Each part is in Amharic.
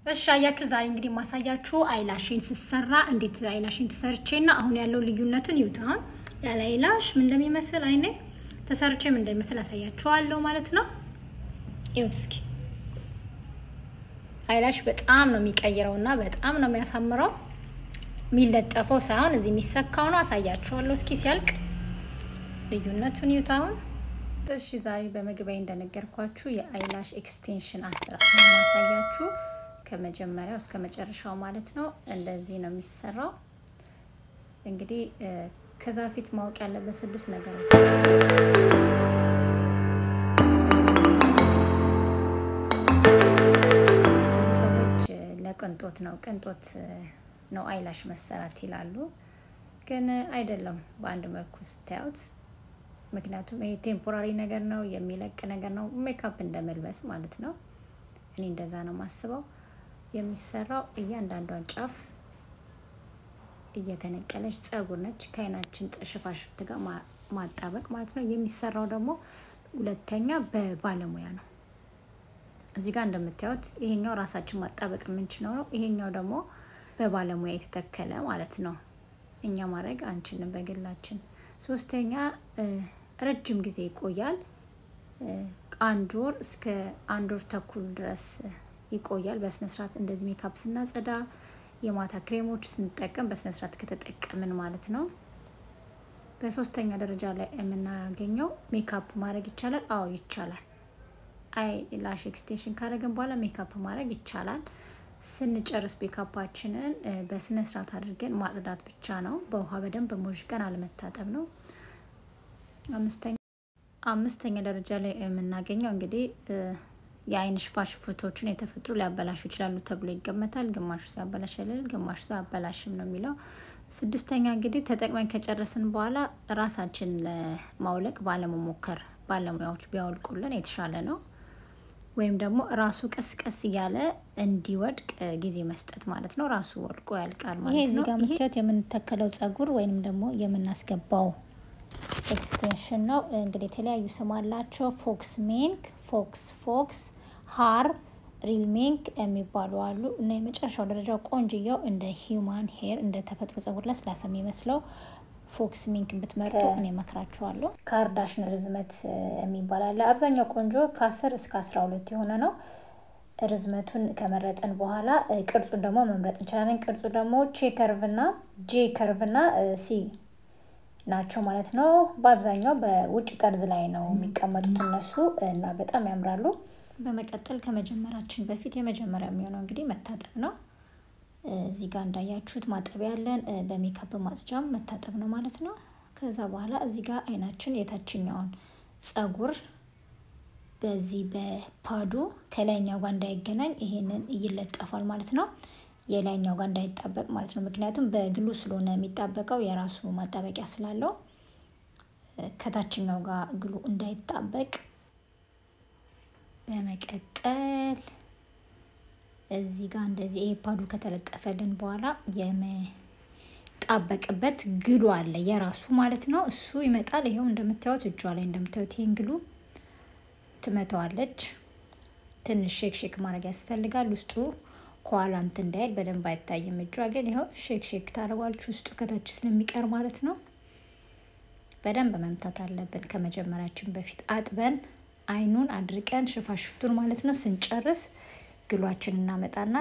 እሺ አያችሁ ዛሬ እንግዲህ ማሳያችሁ አይላሽን ሲሰራ እንዴት አይላሽን ተሰርቼና አሁን ያለው ልዩነቱን ይውታ ያለ አይላሽ ምን እንደሚመስል አይኔ ተሰርቼ ምን እንደሚመስል አሳያችኋለሁ ማለት ነው። ይውስኪ አይላሽ በጣም ነው የሚቀይረውና በጣም ነው የሚያሳምረው ሚለጠፈው ሳይሆን እዚህ የሚሰካው ነው አሳያችኋለሁ እስኪ ሲያልቅ ልዩነቱን ይውታው። እሺ ዛሬ በመግቢያ እንደነገርኳችሁ የአይላሽ ኤክስቴንሽን አሰራር ነው ማሳያችሁ ከመጀመሪያው እስከ መጨረሻው ማለት ነው። እንደዚህ ነው የሚሰራው። እንግዲህ ከዛ ፊት ማወቅ ያለበት 6 ነገሮች ሰዎች ለቅንጦት ነው አይላሽ መሰራት ይላሉ ግን አይደለም በአንድ መልኩ ስታዩት ምክንያቱም ይሄ ቴምፖራሪ ነገር ነው የሚለቅ ነገር ነው ሜካፕ እንደመልበስ ማለት ነው። እኔ እንደዛ ነው ማስበው የሚሰራው እያንዳንዷን ጫፍ እየተነቀለች ጸጉር ነች ከአይናችን ሸፋሸፈት ጋር ማጣበቅ ማለት ነው። የሚሰራው ደግሞ ሁለተኛ በባለሙያ ነው። እዚህ ጋር እንደምታዩት ይሄኛው ራሳችን ማጣበቅ የምንችለው ነው ይሄኛው ደግሞ በባለሙያ የተተከለ ማለት ነው። እኛ ማድረግ አንችልም በግላችን። ሶስተኛ ረጅም ጊዜ ይቆያል 1 ወር እስከ 1 ወር ተኩል ድረስ ይቆያል በስነ ስርዓት እንደዚህ ሜካፕ ስናጸዳ የማታ ክሬሞች ስንጠቀም በስነ ስርዓት ከተጠቀምን ማለት ነው። በሶስተኛ ደረጃ ላይ የምናገኘው ሜካፕ ማድረግ ይቻላል። አዎ ይቻላል። አይላሽ ኤክስቴንሽን ካደረግን በኋላ ሜካፕ ማድረግ ይቻላል። ስንጨርስ ሜካፓችንን በስነ ስርዓት አድርገን ማጽዳት ብቻ ነው በውሃ በደንብ ሞጅቀን አለመታጠብ ነው። አምስተኛ ደረጃ ላይ የምናገኘው እንግዲህ የአይን ሸፋሸፈቶችን የተፈጥሮ ሊያበላሹ ይችላሉ ተብሎ ይገመታል። ግማሹ ያበላሻል ግማሹ ያበላሽም ነው የሚለው። ስድስተኛ እንግዲህ ተጠቅመን ከጨረስን በኋላ ራሳችን ለማውለቅ ባለመሞከር ባለሙያዎች ቢያወልቁልን የተሻለ ነው። ወይም ደግሞ ራሱ ቀስ እያለ እንዲወድቅ ጊዜ መስጠት ማለት ነው። ራሱ ወድቆ ያልቃል ማለት ነው። ይሄ እዚህ ጋር ምትያት የምንተከለው ጸጉር ወይንም ደግሞ የምናስገባው ኤክስቴንሽን ነው። እንግዲህ የተለያዩ ስም አላቸው ፎክስ ሚንክ ፎክስ ሃር ሪል ሚንክ የሚባሉ አሉ እና የመጨረሻው ደረጃው ቆንጅየው እንደ ሂዩማን ሄር እንደ ተፈጥሮ ጸጉር ለስላሳ የሚመስለው ፎክስ ሚንክ ብትመርጡ እኔ መክራችኋለሁ። ካርዳሽን ርዝመት የሚባል አለ አብዛኛው ቆንጆ ከ10 እስከ 12 የሆነ ነው። ርዝመቱን ከመረጥን በኋላ ቅርጹን ደግሞ መምረጥ እንችላለን። ቅርጹ ደግሞ ቼ ከርቭና ሲ ናቸው ማለት ነው። በአብዛኛው በውጭ ጠርዝ ላይ ነው የሚቀመጡት እነሱ እና በጣም ያምራሉ። በመቀጠል ከመጀመራችን በፊት የመጀመሪያው የሚሆነው እንግዲህ መታጠብ ነው። እዚህ ጋር እንዳያችሁት ማጠቢያ ያለን በሜካፕ ማጽጃም መታጠብ ነው ማለት ነው። ከዛ በኋላ እዚህ ጋር አይናችን የታችኛውን ጸጉር በዚህ በፓዱ ከላይኛው ጋር እንዳይገናኝ ይሄንን ይለጠፋል ማለት ነው። የላይኛው ጋር እንዳይጣበቅ ማለት ነው ምክንያቱም በግሉ ስለሆነ የሚጣበቀው የራሱ ማጣበቂያ ስላለው ከታችኛው ጋር ግሉ እንዳይጣበቅ። በመቀጠል እዚህ ጋር እንደዚህ ይሄ ፓዱ ከተለጠፈልን በኋላ የመጣበቅበት ግሉ አለ የራሱ ማለት ነው። እሱ ይመጣል ይሄው እንደምታዩት እጇ ላይ እንደምታዩት ይሄን ግሉ ትመታዋለች። ትንሽ ሼክ ማድረግ ያስፈልጋል ውስጡ ኳላም እንዳይል በደንብ አይታይም እጇ ግን ይሄው ሼክ ታረጋለች ውስጡ ከታች ስለሚቀር ማለት ነው። በደንብ መምታት አለብን ከመጀመራችን በፊት አጥበን አይኑን አድርቀን ሸፋሽፍቱን ማለት ነው። ስንጨርስ ግሏችንን እናመጣና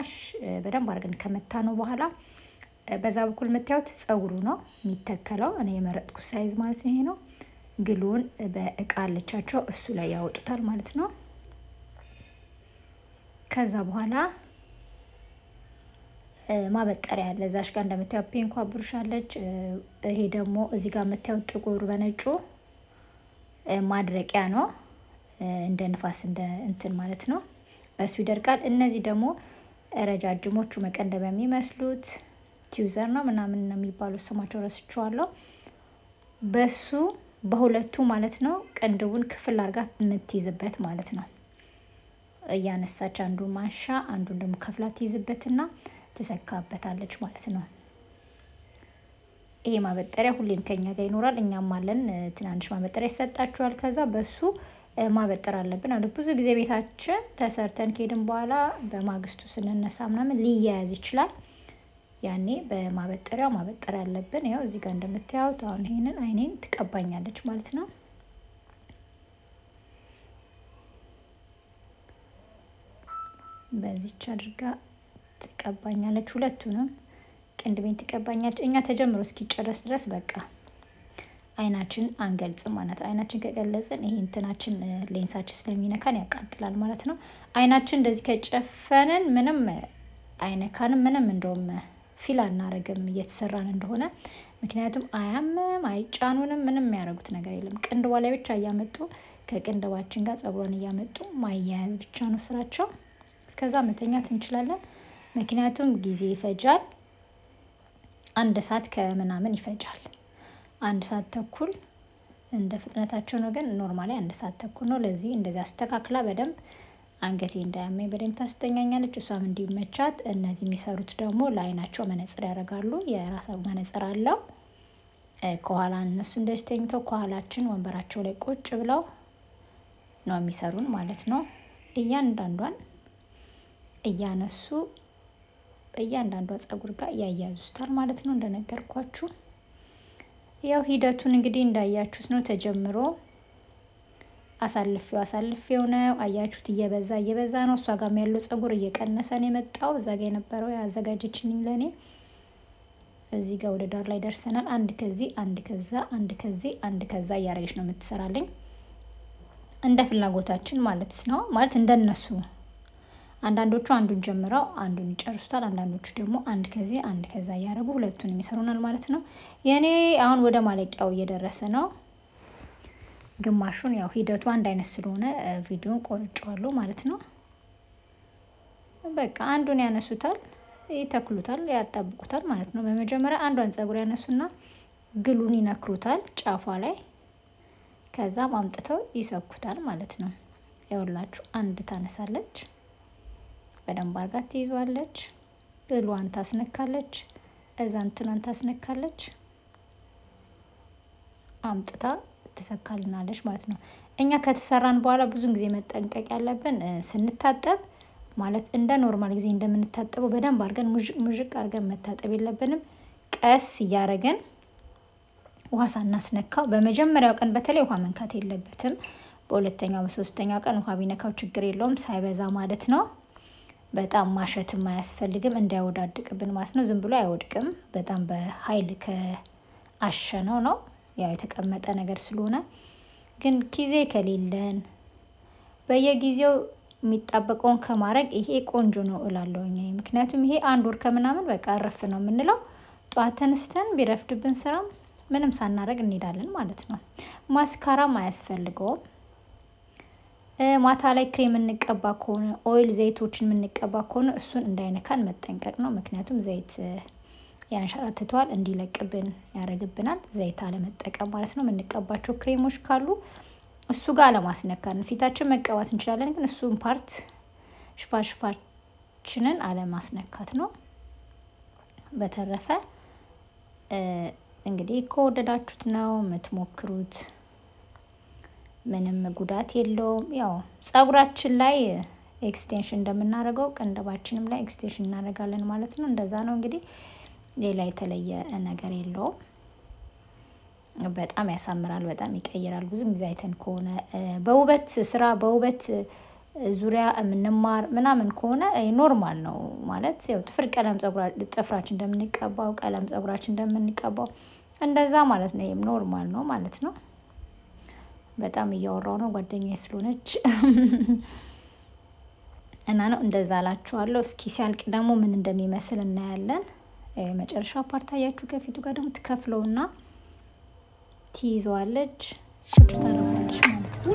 በደንብ አድርገን ከመታነው በኋላ በዛ በኩል መታዩት ጸጉሩ ነው የሚተከለው እኔ የመረጥኩት ሳይዝ ማለት ነው ይሄ ነው። ግሉን በእቃ አለቻቸው እሱ ላይ ያወጡታል ማለት ነው። ከዛ በኋላ ማበጠሪያ ያለ ዛሽ ጋር እንደምታዩ ፒንኳ ብሩሽ አለች። ይሄ ደግሞ እዚህ ጋር መታየው ጥቁር በነጩ ማድረቂያ ነው እንደ ንፋስ እንደ እንትን ማለት ነው በሱ ይደርቃል። እነዚህ ደግሞ ረጃጅሞቹ መቀንደቢያ የሚመስሉት ቲዩዘር ነው ምናምን ነው የሚባሉት ስማቸው ረስቼዋለሁ። በሱ በሁለቱ ማለት ነው ቅንድቡን ክፍል አድርጋ የምትይዝበት ማለት ነው። እያነሳች አንዱን ማንሻ አንዱን ደግሞ ከፍላ ትይዝበትና ተሰካበታለች ማለት ነው። ይሄ ማበጠሪያ ሁሌም ከኛ ጋር ይኖራል እኛም አለን ትናንሽ ማበጠሪያ ይሰጣችኋል። ከዛ በሱ ማበጠር አለብን አለ ብዙ ጊዜ ቤታችን ተሰርተን ከሄድን በኋላ በማግስቱ ስንነሳ ምናምን ሊያያዝ ይችላል ያኔ በማበጠሪያው ማበጠር አለብን ያው እዚህ ጋር እንደምታዩት አሁን ይሄንን አይኔን ትቀባኛለች ማለት ነው በዚህች አድርጋ ትቀባኛለች ሁለቱንም ቅንድቤን ትቀባኛለች እኛ ተጀምሮ እስኪጨርስ ድረስ በቃ አይናችን አንገልጽም ማለት አይናችን ከገለጽን ይሄ እንትናችን ሌንሳችን ስለሚነካን ያቃጥላል ማለት ነው አይናችን እንደዚህ ከጨፈነን ምንም አይነካንም ምንም እንደውም ፊል አናረግም እየተሰራን እንደሆነ ምክንያቱም አያምም አይጫኑንም ምንም ያረጉት ነገር የለም ቅንድቧ ላይ ብቻ ያመጡ ከቅንድባችን ጋር ጸጉሯን ያመጡ ማያያዝ ብቻ ነው ስራቸው እስከዛ መተኛት እንችላለን ምክንያቱም ጊዜ ይፈጃል አንድ ሰዓት ከምናምን ይፈጃል አንድ ሰዓት ተኩል እንደ ፍጥነታቸው ነው ግን ኖርማሊ አንድ ሰዓት ተኩል ነው ለዚህ እንደዛ አስተካክላ በደንብ አንገቴ እንዳያመኝ በደንብ ታስተኛኛለች እሷም እንዲመቻት እነዚህ የሚሰሩት ደግሞ ለአይናቸው መነጽር ያደርጋሉ የራሳቸው መነጽር አለው ከኋላ እነሱ እንደዚህ ተኝተው ከኋላችን ወንበራቸው ላይ ቁጭ ብለው ነው የሚሰሩን ማለት ነው እያንዳንዷን እያነሱ እያንዳንዷ ጸጉር ጋር ያያዙታል ማለት ነው እንደነገርኳችሁ ያው ሂደቱን እንግዲህ እንዳያችሁት ነው ተጀምሮ አሳልፌው ነው አያችሁት እየበዛ ነው እሷ ጋር ያለው ጸጉር እየቀነሰ ነው የመጣው እዛ ጋር የነበረው ያዘጋጀችኝ ለኔ እዚህ ጋር ወደ ዳር ላይ ደርሰናል አንድ ከዛ ያረጋሽ ነው የምትሰራልኝ እንደ ፍላጎታችን ማለት ነው ማለት እንደነሱ አንዳንዶቹ አንዱን ጀምረው አንዱን ይጨርሱታል አንዳንዶቹ ደግሞ አንድ ከዛ ያረጉ ሁለቱንም ይሰሩናል ማለት ነው የኔ አሁን ወደ ማለቂያው እየደረሰ ነው ግማሹን ያው ሂደቱ አንድ አይነት ስለሆነ ቪዲዮን ቆርጬዋለሁ ማለት ነው በቃ አንዱን ያነሱታል ይተክሉታል ያጣብቁታል ማለት ነው በመጀመሪያ አንዷን ጸጉር ያነሱና ግሉን ይነክሩታል ጫፏ ላይ ከዛ ማምጥተው ይሰኩታል ማለት ነው ያውላችሁ አንድ ታነሳለች በደንብ አርጋ ትይዟለች ግሉዋን ታስነካለች እዛንቱን ታስነካለች አምጥታ ተሰካልናለች ማለት ነው እኛ ከተሰራን በኋላ ብዙ ጊዜ መጠንቀቅ ያለብን ስንታጠብ ማለት እንደ ኖርማል ጊዜ እንደምንታጠበው በደንብ አርገን ሙጅቅ አርገን መታጠብ የለብንም ቀስ ያረገን ውሃ ሳናስነካው በመጀመሪያው ቀን በተለይ ውሃ መንካት የለበትም በሁለተኛው በሶስተኛው ቀን ውሃ ቢነካው ችግር የለውም ሳይበዛ ማለት ነው በጣም ማሸትም አያስፈልግም እንዳይወዳድቅብን ማለት ነው ዝም ብሎ አይወድቅም በጣም በኃይል ከአሸነው ነው ያው የተቀመጠ ነገር ስለሆነ ግን ጊዜ ከሌለን በየጊዜው የሚጣበቀውን ከማረግ ይሄ ቆንጆ ነው እላለሁኝ ምክንያቱም ይሄ አንድ ወር ከምናምን በቃ አረፍ ነው የምንለው ጧት ተነስተን ቢረፍድብን ስራም ምንም ሳናረግ እንሄዳለን ማለት ነው ማስካራም አያስፈልገውም ማታ ላይ ክሬም እንቀባ ከሆነ ኦይል ዘይቶችን እንቀባ ከሆነ እሱን እንዳይነካን መጠንቀቅ ነው ምክንያቱም ዘይት ያንሸራትቷል እንዲለቅብን ያረግብናል ዘይት አለ መጠቀም ማለት ነው ምንቀባቸው ክሬሞች ካሉ እሱ ጋር ለማስነካን ፊታችን መቀባት እንችላለን ግን እሱን ፓርት ሽፋሽፋችንን አለ ማስነካት ነው በተረፈ እንግዲህ ከወደዳችሁት ነው የምትሞክሩት ምንም ጉዳት የለውም ያው ጸጉራችን ላይ ኤክስቴንሽን እንደምናረገው ቅንድባችንም ላይ ኤክስቴንሽን እናረጋለን ማለት ነው እንደዛ ነው እንግዲህ ሌላ የተለየ ነገር የለውም በጣም ያሳምራል በጣም ይቀየራል ብዙ ጊዜ አይተን ከሆነ በውበት ስራ በውበት ዙሪያ ምንማር ምናምን ከሆነ ኖርማል ነው ማለት ያው ጥፍር ጥፍራችን እንደምንቀባው ቀለም ጸጉራችን እንደምንቀባው እንደዛ ማለት ነው ይሄም ኖርማል ነው ማለት ነው በጣም እያወራው ነው ጓደኛዬ ስለሆነች እና ነው እንደዛ አላችኋለሁ እስኪ ሲያልቅ ደግሞ ምን እንደሚመስል እናያለን መጨረሻው ፓርት አያችሁ ከፊቱ ጋር ደግሞ ትከፍለውና ትይዟለች ቁጭ ታደርጋለች ማለት ነው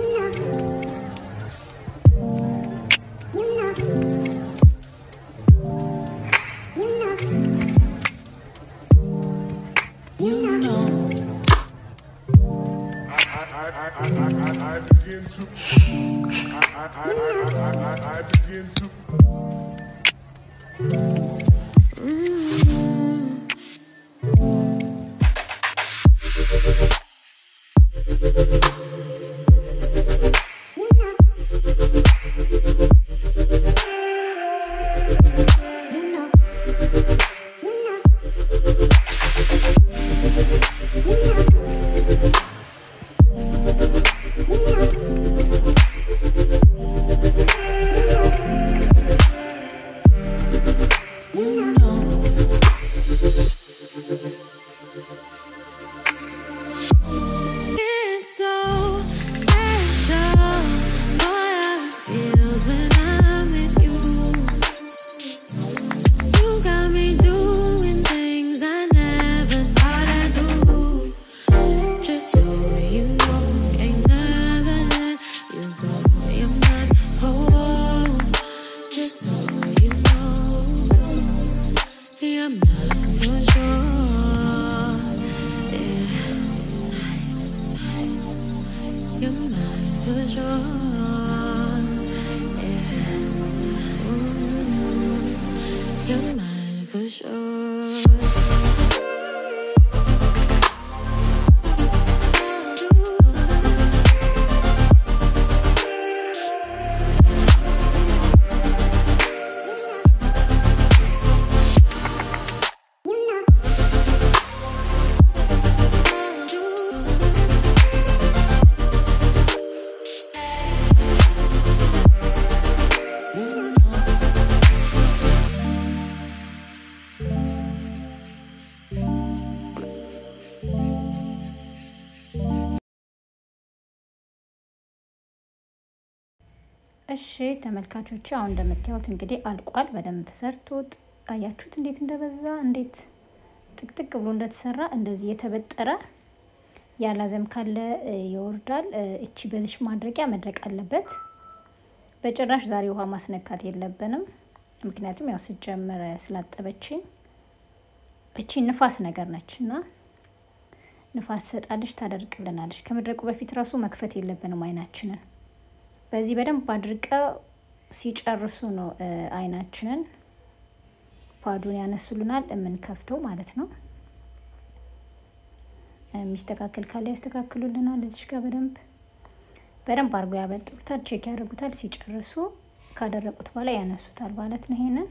I begin to You're mine for sure. እሺ ተመልካቾች አሁን እንደምታዩት እንግዲህ አልቋል በደንብ ተሰርቶ አያችሁት እንዴት እንደበዛ እንዴት ጥቅጥቅ ብሎ እንደተሰራ እንደዚህ የተበጠረ ያላዘም ካለ ይወርዳል እቺ በዚህ ማድረቂያ መድረቅ አለበት በጭራሽ ዛሬ ውሃ ማስነካት የለብንም ምክንያቱም ያው ሲጀመር ስላጠበችኝ እቺ ንፋስ ነገር ነችና ንፋስ ሰጣለች ታደርቅልናለች ከመድረቁ በፊት ራሱ መክፈት የለብንም አይናችንን በዚህ በደንብ አድርቀው ሲጨርሱ ነው አይናችንን ፓዱን ያነሱልናል እምንከፍተው ማለት ነው ሚስተካከል ካለ ያስተካክሉልናል እዚህ ጋር በደንብ አርጎ ያበጥሩታል ቼክ ያደርጉታል ሲጨርሱ ካደረቁት በኋላ ያነሱታል ማለት ነው ይሄንን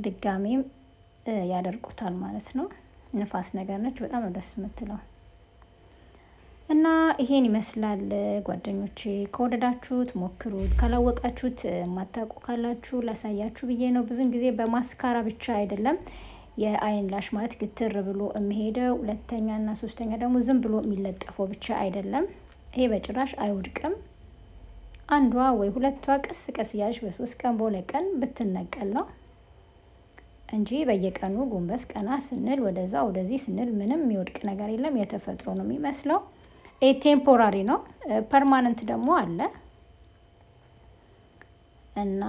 ድጋሜም ያደርቁታል ማለት ነው ንፋስ ነገር ነች በጣም ነው ደስ የምትለው እና ይሄን ይመስላል ጓደኞቼ ከወደዳችሁት ሞክሩት ካላወቃችሁት ማታቁ ካላችሁ ላሳያችሁ ብዬ ነው ብዙን ጊዜ በማስካራ ብቻ አይደለም የአይን ላሽ ማለት ግትር ብሎ የሚሄደው ሁለተኛና ሶስተኛ ደግሞ ዝም ብሎ የሚለጠፈው ብቻ አይደለም ይሄ በጭራሽ አይወድቅም አንዷ ወይ ሁለቷ ቀስ ቀስ ያሽ በ3 ቀን በ2 ቀን ብትነቀል ነው እንጂ በየቀኑ ጎንበስ ቀና ስንል ወደዛ ወደዚህ ስንል ምንም የሚወድቅ ነገር የለም የተፈጥሮ ነው የሚመስለው ቴምፖራሪ ነው ፐርማነንት ደግሞ አለ እና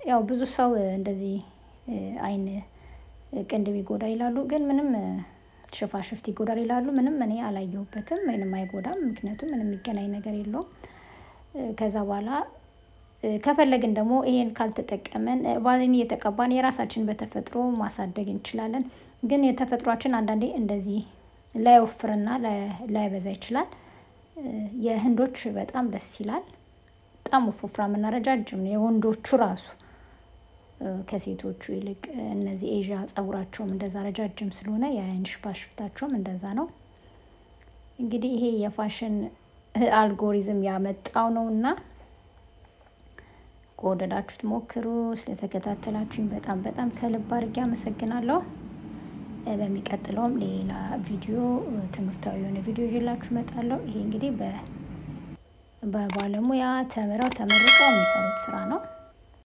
ያው ብዙ ሰው እንደዚህ አይን ቅንድብ ይጎዳል ይላሉ ግን ምንም ሸፋሸፍት ይጎዳል ይላሉ ምንም እኔ አላየሁበትም ምንም አይጎዳም ምክንያቱም ምንም የሚገናኝ ነገር የለውም ከዛ በኋላ ከፈለግን ደግሞ ይሄን ካልተጠቀመን ባዝሊን እየተቀባን የራሳችን በተፈጥሮ ማሳደግ እንችላለን ግን የተፈጥሯችን አንዳንዴ እንደዚህ ላይ ወፍርና ላይ በዛ ይችላል የህንዶች በጣም ደስ ይላል በጣም ወፍራምና ረጃጅም ነው የወንዶቹ ራሱ ከሴቶቹ ይልቅ እነዚህ ኤዥያ ጸጉራቸውም እንደዛ ረጃጅም ስለሆነ የአይን ሽፋሽፍታቸውም እንደዛ ነው እንግዲህ ይሄ የፋሽን አልጎሪዝም ያመጣው ነውና ከወደዳችሁት ሞክሩ ስለተከታተላችሁኝ በጣም ከልብ አድርጌ አመሰግናለሁ በሚቀጥለውም ሌላ ቪዲዮ ትምህርታዊ የሆነ ቪዲዮ ይዤላችሁ መጣለሁ ይሄ እንግዲህ በባለሙያ ተመርቀው የሚሰሩት ስራ ነው